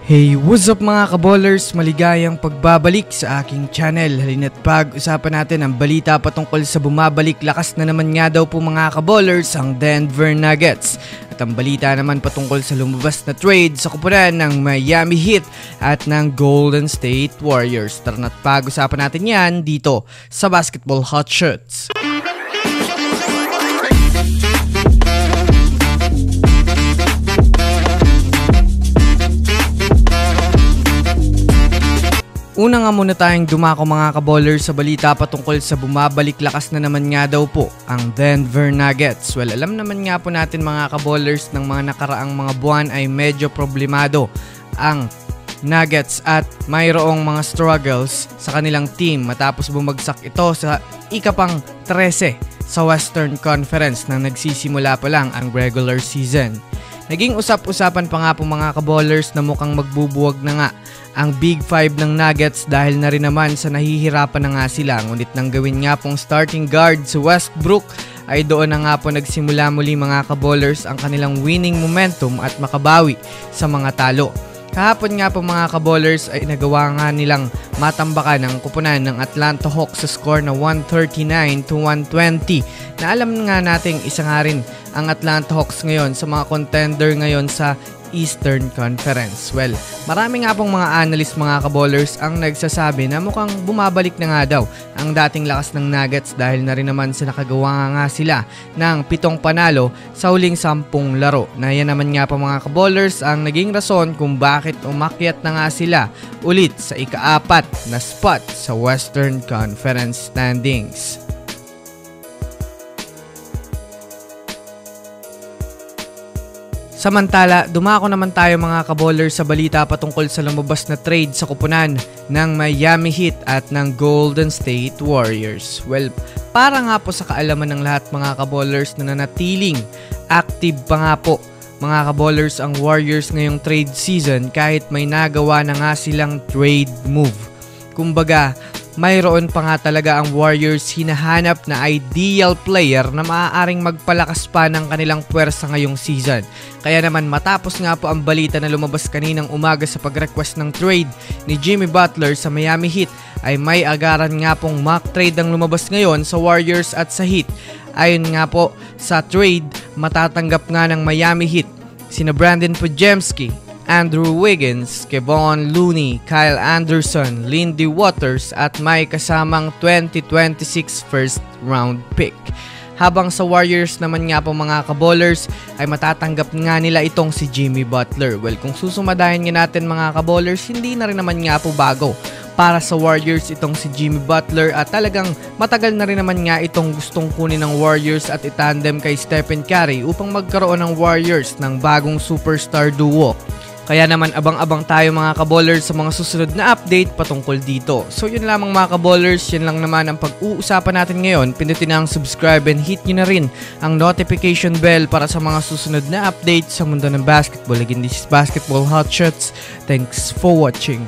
Hey, what's up mga kaballers? Maligayang pagbabalik sa aking channel. Halina't pag-usapan natin ang balita patungkol sa bumabalik lakas na naman nga daw po mga kaballers ang Denver Nuggets. At ang balita naman patungkol sa lumabas na trade sa kupunan ng Miami Heat at ng Golden State Warriors. Tara na't pag-usapan natin yan dito sa Basketball Hot Shots. Una nga muna tayong dumako mga kaballers sa balita patungkol sa bumabalik lakas na naman nga daw po ang Denver Nuggets. Well, alam naman nga po natin mga kaballers ng mga nakaraang mga buwan ay medyo problemado ang Nuggets at mayroong mga struggles sa kanilang team matapos bumagsak ito sa ikapang 13 sa Western Conference nang nagsisimula pa lang ang regular season. Naging usap-usapan pa nga po mga kaballers na mukhang magbubuwag na nga ang Big 5 ng Nuggets dahil na rin naman sa nahihirapan na nga sila. Ngunit nang gawin nga pong starting guard si Westbrook ay doon na nga po nagsimula muli mga kaballers ang kanilang winning momentum at makabawi sa mga talo. Kahapon nga po mga kaballers ay nagawa nga nilang matambakan ang kupunan ng Atlanta Hawks sa score na 139-120 na alam nga nating isa nga rin ang Atlanta Hawks ngayon sa mga contender ngayon sa Eastern Conference. Well, marami nga pong mga analyst mga kaballers ang nagsasabi na mukhang bumabalik na nga daw ang dating lakas ng Nuggets dahil na rin naman sa nakagawa nga sila ng 7 panalo sa huling 10 laro. Na yan naman nga po mga kaballers ang naging rason kung bakit umakyat na nga sila ulit sa ika-4 na spot sa Western Conference standings. Samantala, dumako naman tayo mga kaballers sa balita patungkol sa lumabas na trade sa kupunan ng Miami Heat at ng Golden State Warriors. Well, para nga po sa kaalaman ng lahat mga kaballers na nanatiling active pa nga po mga kaballers ang Warriors ngayong trade season kahit may nagawa na nga silang trade move. Kumbaga, mayroon pa nga talaga ang Warriors hinahanap na ideal player na maaaring magpalakas pa ng kanilang puwersa ngayong season. Kaya naman matapos nga po ang balita na lumabas kaninang umaga sa pag-request ng trade ni Jimmy Butler sa Miami Heat ay may agaran nga pong mock trade ang lumabas ngayon sa Warriors at sa Heat. Ayon nga po sa trade, matatanggap nga ng Miami Heat sina Brandon Podziemski, Andrew Wiggins, Kevon Looney, Kyle Anderson, Lindy Waters at may kasamang 2026 first round pick. Habang sa Warriors naman nga po mga kaballers ay matatanggap nga nila itong si Jimmy Butler. Well, kung susumadahin nga natin mga kaballers, hindi na rin naman nga po bago para sa Warriors itong si Jimmy Butler at talagang matagal na rin naman nga itong gustong kunin ng Warriors at itandem kay Stephen Curry upang magkaroon ng Warriors ng bagong superstar duo. Kaya naman abang-abang tayo mga kaballers sa mga susunod na update patungkol dito. So yun lamang mga kaballers, yun lang naman ang pag-uusapan natin ngayon. Pindutin na ang subscribe and hit nyo na rin ang notification bell para sa mga susunod na update sa mundo ng basketball. Again, this is Basketball Hot Shots. Thanks for watching.